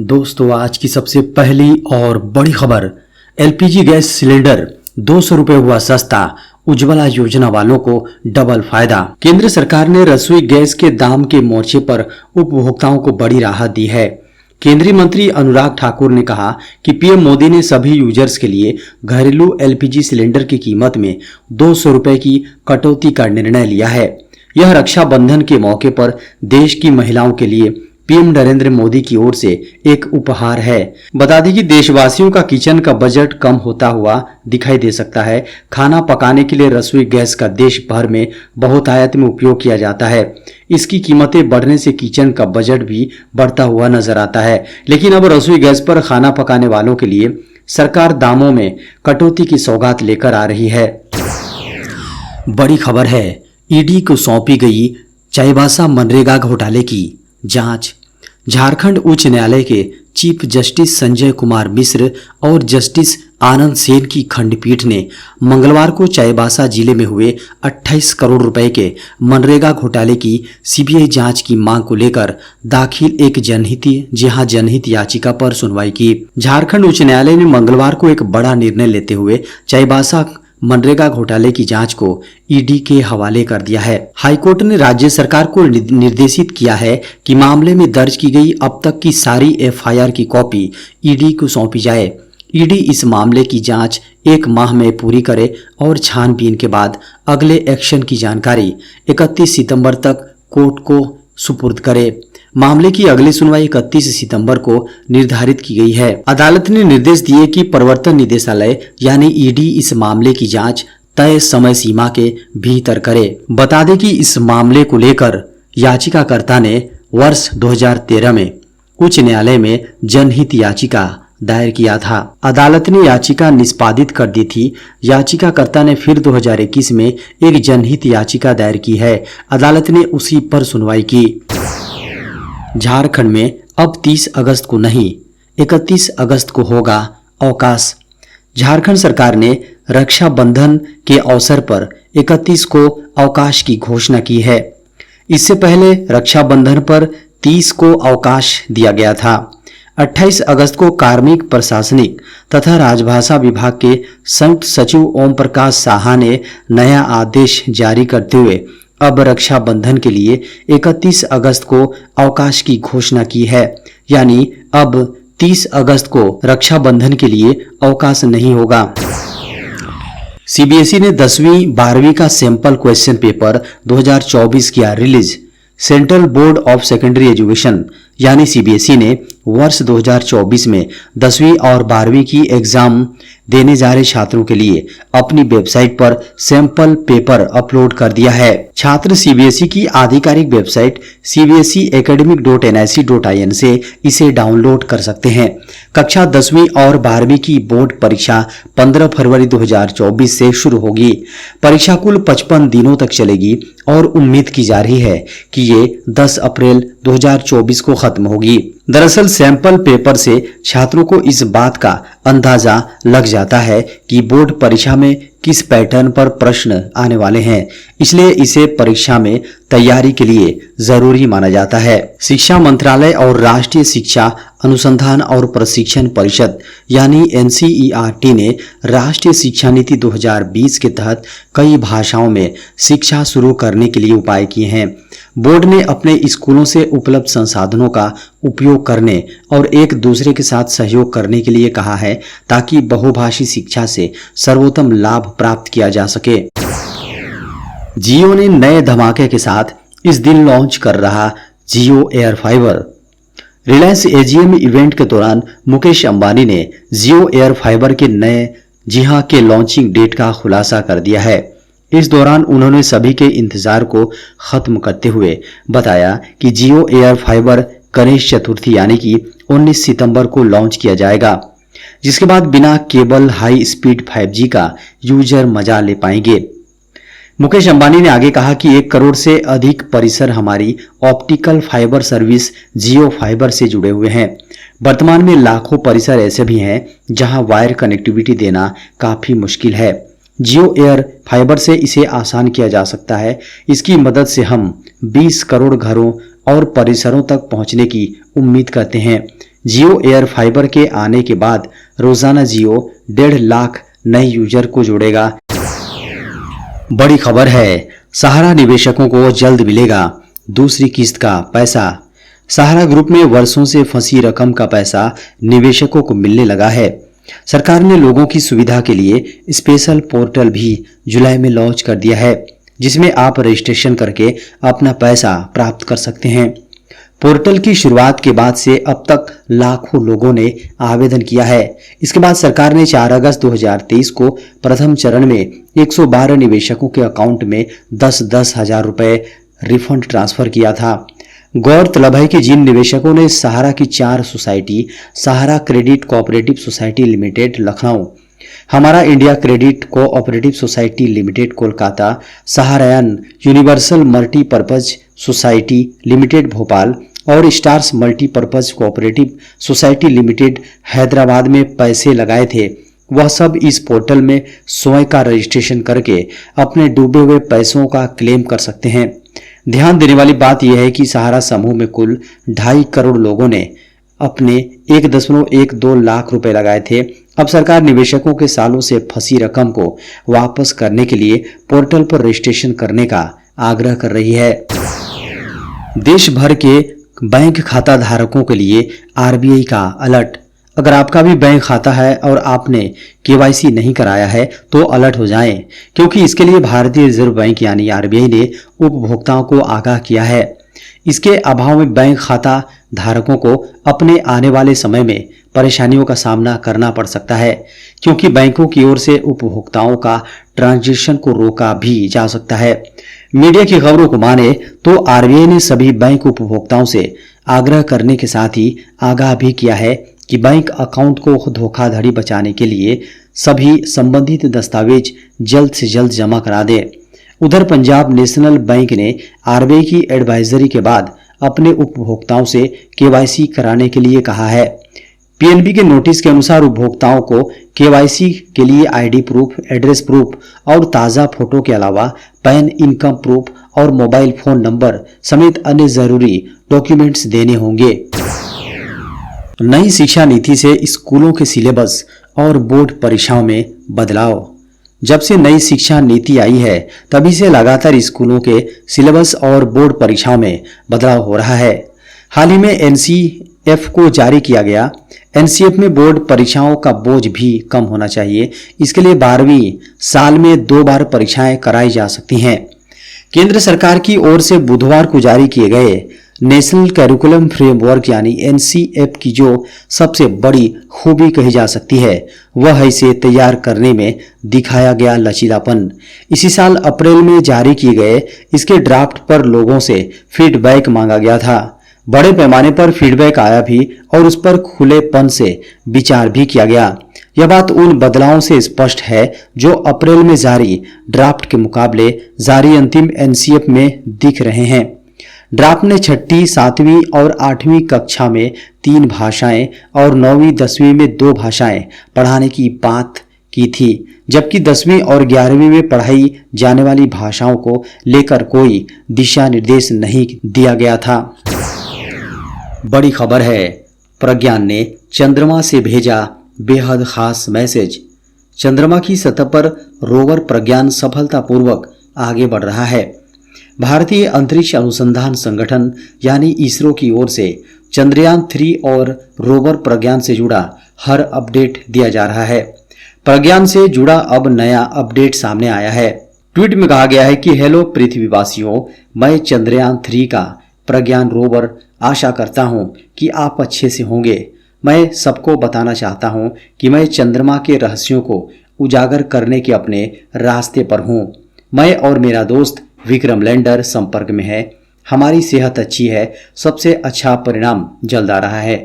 दोस्तों, आज की सबसे पहली और बड़ी खबर, एलपीजी गैस सिलेंडर 200 रुपए हुआ सस्ता, उज्ज्वला योजना वालों को डबल फायदा। केंद्र सरकार ने रसोई गैस के दाम के मोर्चे पर उपभोक्ताओं को बड़ी राहत दी है। केंद्रीय मंत्री अनुराग ठाकुर ने कहा कि पीएम मोदी ने सभी यूजर्स के लिए घरेलू एलपीजी सिलेंडर की कीमत में 200 रुपए की कटौती का निर्णय लिया है। यह रक्षाबंधन के मौके पर देश की महिलाओं के लिए पीएम नरेंद्र मोदी की ओर से एक उपहार है। बता दें कि देशवासियों का किचन का बजट कम होता हुआ दिखाई दे सकता है। खाना पकाने के लिए रसोई गैस का देश भर में बहुतायत में उपयोग किया जाता है। इसकी कीमतें बढ़ने से किचन का बजट भी बढ़ता हुआ नजर आता है। लेकिन अब रसोई गैस पर खाना पकाने वालों के लिए सरकार दामों में कटौती की सौगात लेकर आ रही है। बड़ी खबर है, ईडी को सौंपी गई चाईबासा मनरेगा घोटाले की जांच। झारखंड उच्च न्यायालय के चीफ जस्टिस संजय कुमार मिश्र और जस्टिस आनंद सेन की खंडपीठ ने मंगलवार को चाईबासा जिले में हुए 28 करोड़ रुपए के मनरेगा घोटाले की सीबीआई जांच की मांग को लेकर दाखिल एक जनहित याचिका पर सुनवाई की। झारखंड उच्च न्यायालय ने मंगलवार को एक बड़ा निर्णय लेते हुए चाईबासा मनरेगा घोटाले की जांच को ईडी के हवाले कर दिया है। हाईकोर्ट ने राज्य सरकार को निर्देशित किया है कि मामले में दर्ज की गई अब तक की सारी एफआईआर की कॉपी ईडी को सौंपी जाए। ईडी इस मामले की जांच 1 माह में पूरी करे और छानबीन के बाद अगले एक्शन की जानकारी 31 सितंबर तक कोर्ट को सुपुर्द करे। मामले की अगली सुनवाई 31 सितंबर को निर्धारित की गई है। अदालत ने निर्देश दिए कि प्रवर्तन निदेशालय यानी ईडी इस मामले की जांच तय समय सीमा के भीतर करे। बता दें कि इस मामले को लेकर याचिकाकर्ता ने वर्ष 2013 में उच्च न्यायालय में जनहित याचिका दायर किया था। अदालत ने याचिका निष्पादित कर दी थी। याचिकाकर्ता ने फिर 2021 में एक जनहित याचिका दायर की है। अदालत ने उसी पर सुनवाई की। झारखंड में अब 30 अगस्त को नहीं 31 अगस्त को होगा अवकाश। झारखंड सरकार ने रक्षाबंधन के अवसर पर 31 को अवकाश की घोषणा की है। इससे पहले रक्षाबंधन पर 30 को अवकाश दिया गया था। 28 अगस्त को कार्मिक प्रशासनिक तथा राजभाषा विभाग के संयुक्त सचिव ओम प्रकाश साहा ने नया आदेश जारी करते हुए अब रक्षाबंधन के लिए 31 अगस्त को अवकाश की घोषणा की है। यानी अब 30 अगस्त को रक्षाबंधन के लिए अवकाश नहीं होगा। सीबीएसई ने 10वीं 12वीं का सैंपल क्वेश्चन पेपर 2024 किया release. Central board of secondary education यानी सीबीएसई ने वर्ष 2024 में 10वीं और 12वीं की एग्जाम देने जा रहे छात्रों के लिए अपनी वेबसाइट पर सैंपल पेपर अपलोड कर दिया है। छात्र सीबीएसई की आधिकारिक वेबसाइट cbseacademic.nic.in से इसे डाउनलोड कर सकते हैं। कक्षा 10वीं और 12वीं की बोर्ड परीक्षा 15 फरवरी 2024 से शुरू होगी। परीक्षा कुल 55 दिनों तक चलेगी और उम्मीद की जा रही है कि ये 10 अप्रैल 2024 को खत्म होगी। दरअसल सैंपल पेपर से छात्रों को इस बात का अंदाजा लग जाता है कि बोर्ड परीक्षा में किस पैटर्न पर प्रश्न आने वाले हैं, इसलिए इसे परीक्षा में तैयारी के लिए जरूरी माना जाता है। शिक्षा मंत्रालय और राष्ट्रीय शिक्षा अनुसंधान और प्रशिक्षण परिषद यानी एनसीईआरटी ने राष्ट्रीय शिक्षा नीति 2020 के तहत कई भाषाओं में शिक्षा शुरू करने के लिए उपाय किए हैं। बोर्ड ने अपने स्कूलों से उपलब्ध संसाधनों का उपयोग करने और एक दूसरे के साथ सहयोग करने के लिए कहा है ताकि बहुभाषी शिक्षा से सर्वोत्तम लाभ प्राप्त किया जा सके। जियो ने नए धमाके के साथ इस दिन लॉन्च कर रहा Jio air fiber. Reliance AGM event के दौरान मुकेश अंबानी ने जियो एयर फाइबर के नए के लॉन्चिंग डेट का खुलासा कर दिया है। इस दौरान उन्होंने सभी के इंतजार को खत्म करते हुए बताया कि जियो एयर फाइबर गणेश चतुर्थी यानी कि 19 सितंबर को लॉन्च किया जाएगा, जिसके बाद बिना केबल हाई स्पीड 5G का यूजर मजा ले पाएंगे। मुकेश अंबानी ने आगे कहा कि 1 करोड़ से अधिक परिसर हमारी ऑप्टिकल फाइबर सर्विस जियो फाइबर से जुड़े हुए हैं। वर्तमान में लाखों परिसर ऐसे भी हैं जहां वायर कनेक्टिविटी देना काफी मुश्किल है। जियो एयर फाइबर से इसे आसान किया जा सकता है। इसकी मदद से हम 20 करोड़ घरों और परिसरों तक पहुंचने की उम्मीद करते हैं। जियो एयर फाइबर के आने के बाद रोजाना जियो 1.5 लाख नए यूजर को जोड़ेगा। बड़ी खबर है, सहारा निवेशकों को जल्द मिलेगा दूसरी किस्त का पैसा। सहारा ग्रुप में वर्षों से फंसी रकम का पैसा निवेशकों को मिलने लगा है। सरकार ने लोगों की सुविधा के लिए स्पेशल पोर्टल भी जुलाई में लॉन्च कर दिया है, जिसमें आप रजिस्ट्रेशन करके अपना पैसा प्राप्त कर सकते हैं। पोर्टल की शुरुआत के बाद से अब तक लाखों लोगों ने आवेदन किया है। इसके बाद सरकार ने 4 अगस्त 2023 को प्रथम चरण में 112 निवेशकों के अकाउंट में 10-10 हजार रुपए रिफंड ट्रांसफर किया था। गौरतलब है कि जिन निवेशकों ने सहारा की 4 society Sahara credit cooperative society limited Lucknow, Hamara India credit cooperative society limited Kolkata, Saharayan universal multipurpose society limited Bhopal और stars multipurpose cooperative society limited Hyderabad में पैसे लगाए थे, वह सब इस पोर्टल में स्वयं का रजिस्ट्रेशन करके अपने डूबे हुए पैसों का क्लेम कर सकते हैं। ध्यान देने वाली बात यह है कि सहारा समूह में कुल 2.5 करोड़ लोगों ने अपने 1.12 लाख रुपए लगाए थे। अब सरकार निवेशकों के सालों से फंसी रकम को वापस करने के लिए पोर्टल पर रजिस्ट्रेशन करने का आग्रह कर रही है। देश भर के बैंक खाता धारकों के लिए आरबीआई का अलर्ट। अगर आपका भी बैंक खाता है और आपने केवाईसी नहीं कराया है तो अलर्ट हो जाएं, क्योंकि इसके लिए भारतीय रिजर्व बैंक यानी आरबीआई ने उपभोक्ताओं को आगाह किया है। इसके अभाव में बैंक खाता धारकों को अपने आने वाले समय में परेशानियों का सामना करना पड़ सकता है, क्योंकि बैंकों की ओर से उपभोक्ताओं का ट्रांजैक्शन को रोका भी जा सकता है। मीडिया की खबरों को माने तो आरबीआई ने सभी बैंक उपभोक्ताओं से आग्रह करने के साथ ही आगाह भी किया है कि बैंक अकाउंट को धोखाधड़ी बचाने के लिए सभी संबंधित दस्तावेज जल्द से जल्द जमा करा दें। उधर पंजाब नेशनल बैंक ने आरबीआई की एडवाइजरी के बाद अपने उपभोक्ताओं से केवाईसी कराने के लिए कहा है। पीएनबी के नोटिस के अनुसार उपभोक्ताओं को केवाईसी के लिए आईडी प्रूफ, एड्रेस प्रूफ और ताज़ा फोटो के अलावा पैन, इनकम प्रूफ और मोबाइल फोन नंबर समेत अन्य जरूरी डॉक्यूमेंट्स देने होंगे। नई शिक्षा नीति से स्कूलों के सिलेबस और बोर्ड परीक्षाओं में बदलाव। जब से नई शिक्षा नीति आई है तभी से लगातार स्कूलों के सिलेबस और बोर्ड परीक्षाओं में बदलाव हो रहा है। हाल ही में एनसीएफ को जारी किया गया। एनसीएफ में बोर्ड परीक्षाओं का बोझ भी कम होना चाहिए। इसके लिए 12वीं साल में 2 बार परीक्षाएं कराई जा सकती हैं। केंद्र सरकार की ओर से बुधवार को जारी किए गए नेशनल कैरिकुलम फ्रेमवर्क यानी एनसीएफ की जो सबसे बड़ी खूबी कही जा सकती है वह है इसे तैयार करने में दिखाया गया लचीलापन। इसी साल अप्रैल में जारी किए गए इसके ड्राफ्ट पर लोगों से फीडबैक मांगा गया था। बड़े पैमाने पर फीडबैक आया भी और उस पर खुलेपन से विचार भी किया गया। यह बात उन बदलावों से स्पष्ट है जो अप्रैल में जारी ड्राफ्ट के मुकाबले जारी अंतिम एनसीएफ में दिख रहे हैं। ड्राफ्ट ने 6ठी, 7वीं और 8वीं कक्षा में 3 भाषाएं और 9वीं, 10वीं में 2 भाषाएं पढ़ाने की बात की थी, जबकि 10वीं और 11वीं में पढ़ाई जाने वाली भाषाओं को लेकर कोई दिशा निर्देश नहीं दिया गया था। बड़ी खबर है, प्रज्ञान ने चंद्रमा से भेजा बेहद खास मैसेज। चंद्रमा की सतह पर रोवर प्रज्ञान सफलतापूर्वक आगे बढ़ रहा है। भारतीय अंतरिक्ष अनुसंधान संगठन यानी इसरो की ओर से चंद्रयान 3 और रोवर प्रज्ञान से जुड़ा हर अपडेट दिया जा रहा है। प्रज्ञान से जुड़ा अब नया अपडेट सामने आया है। ट्वीट में कहा गया है कि हेलो पृथ्वीवासियों, मैं चंद्रयान 3 का प्रज्ञान रोवर आशा करता हूं कि आप अच्छे से होंगे। मैं सबको बताना चाहता हूं कि मैं चंद्रमा के रहस्यों को उजागर करने के अपने रास्ते पर हूं। मैं और मेरा दोस्त विक्रम लैंडर संपर्क में है। हमारी सेहत अच्छी है। सबसे अच्छा परिणाम जल्द आ रहा है।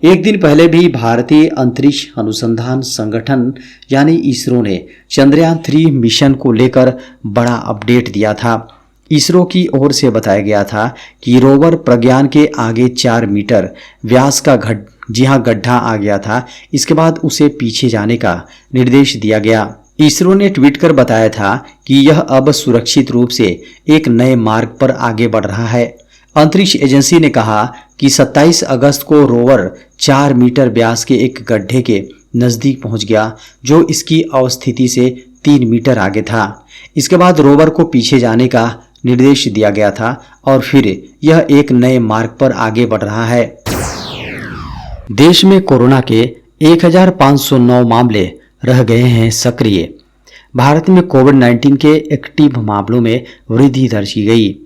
एक दिन पहले भी भारतीय अंतरिक्ष अनुसंधान संगठन यानी इसरो ने चंद्रयान 3 मिशन को लेकर बड़ा अपडेट दिया था। इसरो की ओर से बताया गया था कि रोवर प्रज्ञान के आगे 4 मीटर व्यास का गड्ढा आ गया था। इसके बाद उसे पीछे जाने का निर्देश दिया गया। इसरो ने ट्वीट कर बताया था कि यह अब सुरक्षित रूप से एक नए मार्ग पर आगे बढ़ रहा है। अंतरिक्ष एजेंसी ने कहा कि 27 अगस्त को रोवर 4 मीटर व्यास के एक गड्ढे के नजदीक पहुंच गया, जो इसकी अवस्थिति से 3 मीटर आगे था। इसके बाद रोवर को पीछे जाने का निर्देश दिया गया था और फिर यह एक नए मार्ग पर आगे बढ़ रहा है। देश में कोरोना के 1509 मामले रह गए हैं सक्रिय। भारत में कोविड-19 के एक्टिव मामलों में वृद्धि दर्ज की गई।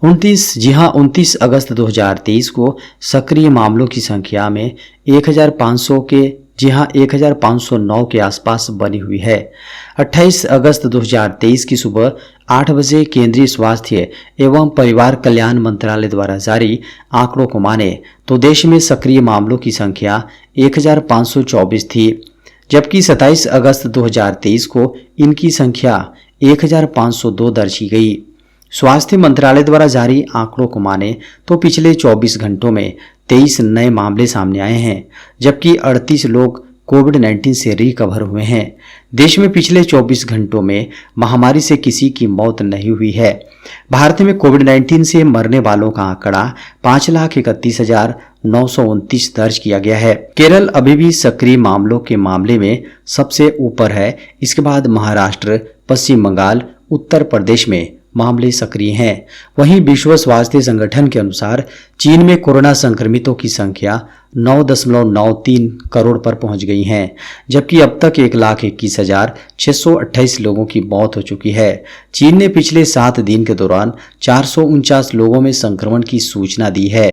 29 अगस्त 2023 को सक्रिय मामलों की संख्या में 1500 के 1509 के आसपास बनी हुई है। 28 अगस्त 2023 की सुबह 8 बजे केंद्रीय स्वास्थ्य एवं परिवार कल्याण मंत्रालय द्वारा जारी आंकड़ों को माने तो देश में सक्रिय मामलों की संख्या 1524 थी, जबकि 27 अगस्त 2023 को इनकी संख्या 1502 दर्ज की गई। स्वास्थ्य मंत्रालय द्वारा जारी आंकड़ों को माने तो पिछले 24 घंटों में 23 नए मामले सामने आए हैं, जबकि 38 लोग कोविड-19 से रिकवर हुए हैं। देश में पिछले 24 घंटों में महामारी से किसी की मौत नहीं हुई है। भारत में कोविड-19 से मरने वालों का आंकड़ा 5,31,929 दर्ज किया गया है। केरल अभी भी सक्रिय मामलों के मामले में सबसे ऊपर है। इसके बाद महाराष्ट्र, पश्चिम बंगाल, उत्तर प्रदेश में मामले सक्रिय हैं। वहीं विश्व स्वास्थ्य संगठन के अनुसार चीन में कोरोना संक्रमितों की संख्या 9.93 करोड़ पर पहुंच गई है, जबकि अब तक 1,21,628 लोगों की मौत हो चुकी है। चीन ने पिछले 7 दिन के दौरान 449 लोगों में संक्रमण की सूचना दी है।